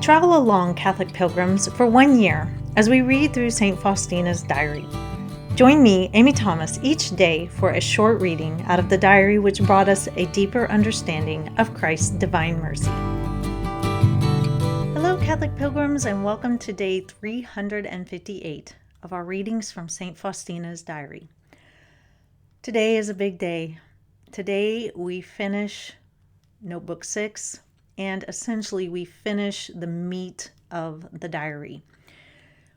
Travel along, Catholic pilgrims, for 1 year as we read through St. Faustina's diary. Join me, Amy Thomas, each day for a short reading out of the diary which brought us a deeper understanding of Christ's divine mercy. Hello, Catholic pilgrims, and welcome to day 358 of our readings from St. Faustina's diary. Today is a big day. Today we finish Notebook 6, and essentially we finish the meat of the diary.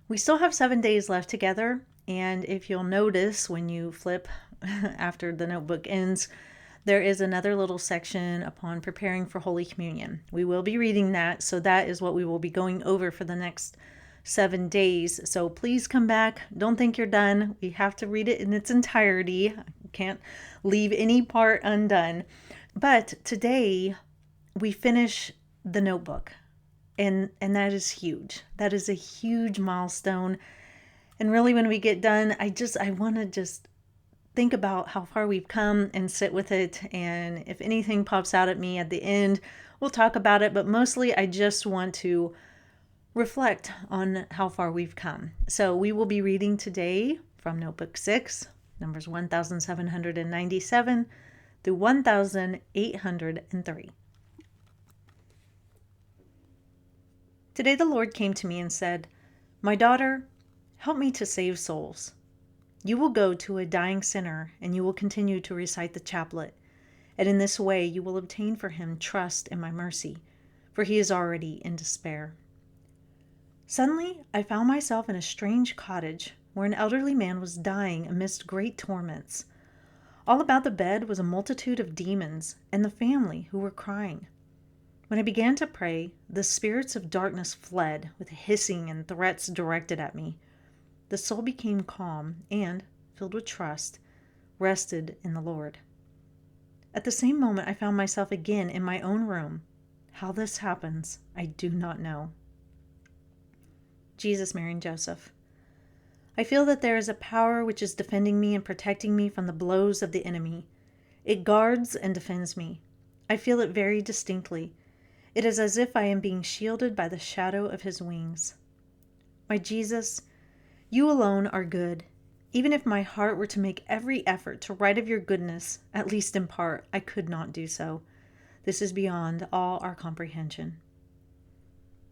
We still have 7 days left together, and if you'll notice when you flip after the notebook ends, there is another little section upon preparing for Holy Communion. We will be reading that, so that is what we will be going over for the next 7 days. So please come back. Don't think you're done. We have to read it in its entirety. Can't leave any part undone. But today we finish the notebook, and that is huge. That is a huge milestone. And really, when we get done, I want to just think about how far we've come and sit with it. And if anything pops out at me at the end, we'll talk about it. But mostly, I just want to reflect on how far we've come. So we will be reading today from Notebook 6, numbers 1797 through 1803. Today the Lord came to me and said, "My daughter, help me to save souls. You will go to a dying sinner, and you will continue to recite the chaplet, and in this way you will obtain for him trust in my mercy, for he is already in despair." Suddenly I found myself in a strange cottage where an elderly man was dying amidst great torments. All about the bed was a multitude of demons and the family who were crying. When I began to pray, the spirits of darkness fled with hissing and threats directed at me. The soul became calm and, filled with trust, rested in the Lord. At the same moment, I found myself again in my own room. How this happens, I do not know. Jesus, Mary, and Joseph. I feel that there is a power which is defending me and protecting me from the blows of the enemy. It guards and defends me. I feel it very distinctly. It is as if I am being shielded by the shadow of his wings. My Jesus, you alone are good. Even if my heart were to make every effort to write of your goodness, at least in part, I could not do so. This is beyond all our comprehension.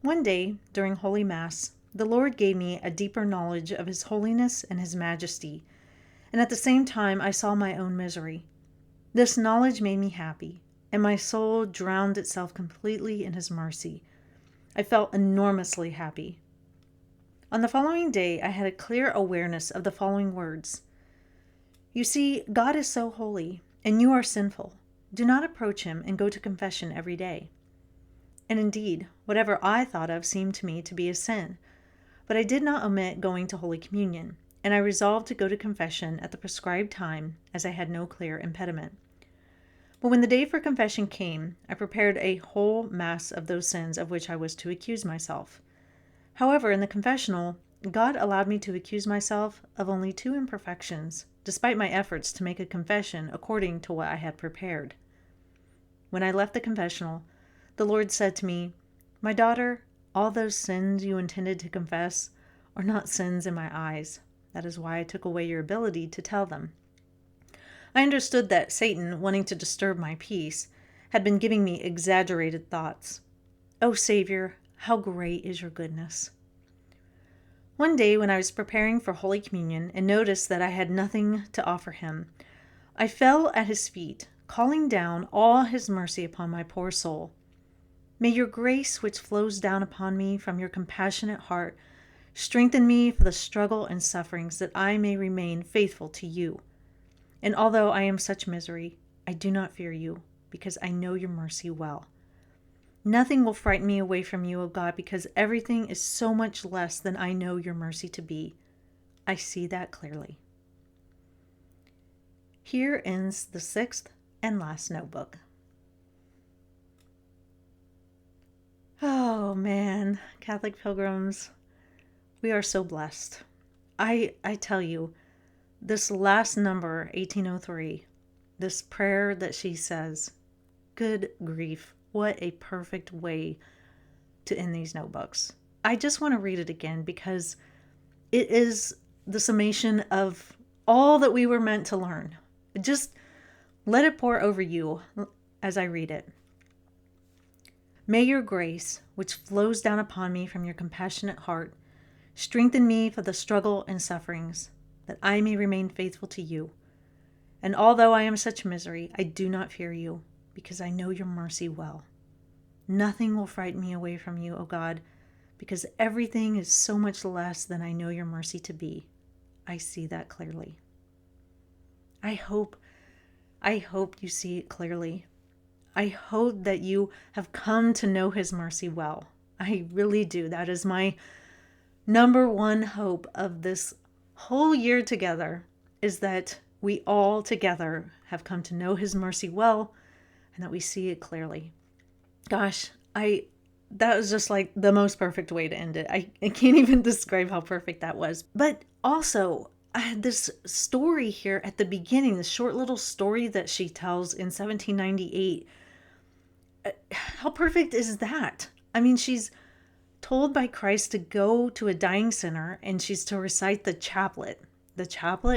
One day, during Holy Mass, the Lord gave me a deeper knowledge of his holiness and his majesty, and at the same time I saw my own misery. This knowledge made me happy, and my soul drowned itself completely in his mercy. I felt enormously happy. On the following day, I had a clear awareness of the following words. You see, God is so holy, and you are sinful. Do not approach him and go to confession every day. And indeed, whatever I thought of seemed to me to be a sin. But I did not omit going to Holy Communion, and I resolved to go to confession at the prescribed time, as I had no clear impediment. But when the day for confession came, I prepared a whole mass of those sins of which I was to accuse myself. However, in the confessional, God allowed me to accuse myself of only 2 imperfections, despite my efforts to make a confession according to what I had prepared. When I left the confessional, the Lord said to me, "My daughter, all those sins you intended to confess are not sins in my eyes. That is why I took away your ability to tell them." I understood that Satan, wanting to disturb my peace, had been giving me exaggerated thoughts. "O Savior, how great is your goodness." One day when I was preparing for Holy Communion and noticed that I had nothing to offer him, I fell at his feet, calling down all his mercy upon my poor soul. May your grace, which flows down upon me from your compassionate heart, strengthen me for the struggle and sufferings that I may remain faithful to you. And although I am such misery, I do not fear you, because I know your mercy well. Nothing will frighten me away from you, O God, because everything is so much less than I know your mercy to be. I see that clearly. Here ends the 6th and last notebook. Oh man, Catholic pilgrims, we are so blessed. I tell you, this last number, 1803, this prayer that she says, good grief, what a perfect way to end these notebooks. I just want to read it again because it is the summation of all that we were meant to learn. Just let it pour over you as I read it. May your grace, which flows down upon me from your compassionate heart, strengthen me for the struggle and sufferings, that I may remain faithful to you. And although I am such misery, I do not fear you, because I know your mercy well. Nothing will frighten me away from you, O God, because everything is so much less than I know your mercy to be. I see that clearly. I hope you see it clearly. I hope that you have come to know his mercy well. I really do. That is my number one hope of this whole year together, is that we all together have come to know his mercy well and that we see it clearly. Gosh, that was just like the most perfect way to end it. I can't even describe how perfect that was. But also, this story here at the beginning, the short little story that she tells in 1798, how perfect is that? I mean, she's told by Christ to go to a dying sinner and she's to recite the chaplet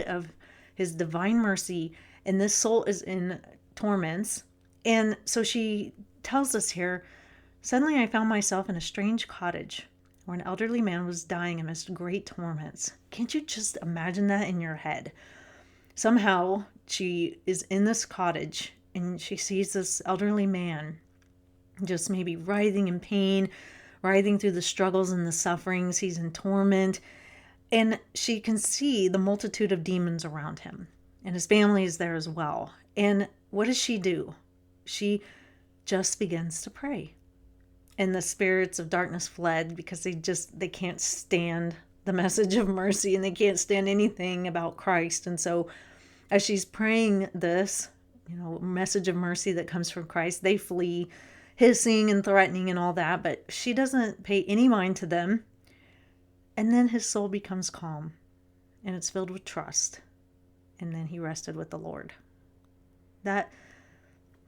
of his divine mercy, and this soul is in torments. And so she tells us here, suddenly I found myself in a strange cottage where an elderly man was dying amidst great torments. Can't you just imagine that in your head? Somehow she is in this cottage and she sees this elderly man just maybe writhing in pain, writhing through the struggles and the sufferings. He's in torment. And she can see the multitude of demons around him. And his family is there as well. And what does she do? She just begins to pray. And the spirits of darkness fled because they can't stand the message of mercy and they can't stand anything about Christ. And so as she's praying this, message of mercy that comes from Christ, they flee, hissing and threatening and all that, but she doesn't pay any mind to them. And then his soul becomes calm and it's filled with trust. And then he rested with the Lord. That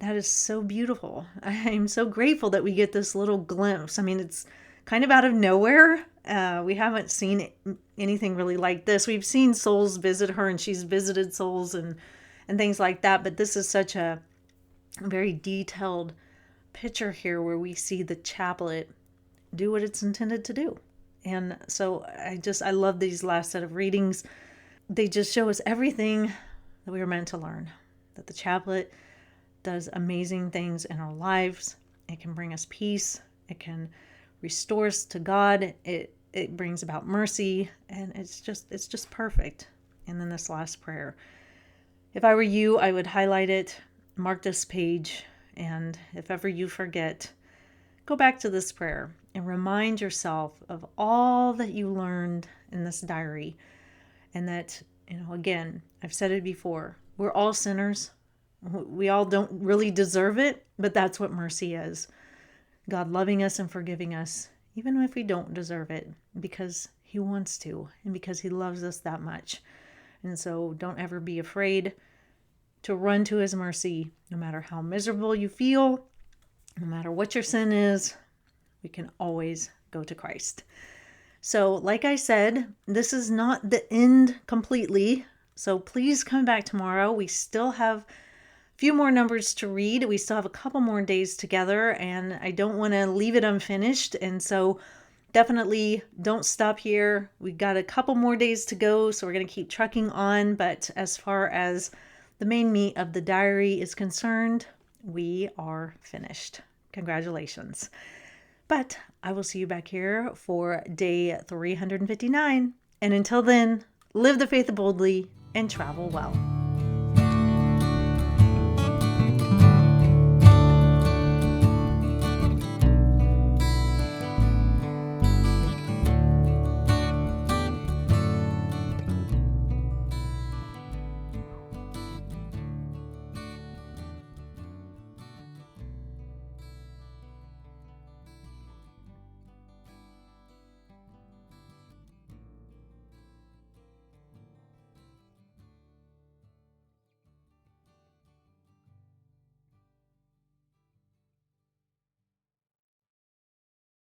is so beautiful. I'm so grateful that we get this little glimpse. I mean, it's kind of out of nowhere. We haven't seen anything really like this. We've seen souls visit her and she's visited souls and things like that. But this is such a very detailed picture here where we see the chaplet do what it's intended to do. And so I love these last set of readings. They just show us everything that we were meant to learn. That the chaplet does amazing things in our lives. It can bring us peace. It can restore us to God. It brings about mercy, and it's just perfect. And then this last prayer. If I were you, I would highlight it, mark this page, and if ever you forget, go back to this prayer and remind yourself of all that you learned in this diary. And that, again, I've said it before, we're all sinners. We all don't really deserve it, but that's what mercy is. God loving us and forgiving us, even if we don't deserve it, because he wants to and because he loves us that much. And so don't ever be afraid to run to his mercy, no matter how miserable you feel, no matter what your sin is, we can always go to Christ. So like I said, this is not the end completely. So please come back tomorrow. We still have few more numbers to read. We still have a couple more days together and I don't want to leave it unfinished. And so definitely don't stop here. We've got a couple more days to go, so we're going to keep trucking on. But as far as the main meat of the diary is concerned, we are finished. Congratulations. But I will see you back here for day 359. And until then, live the faith boldly and travel well.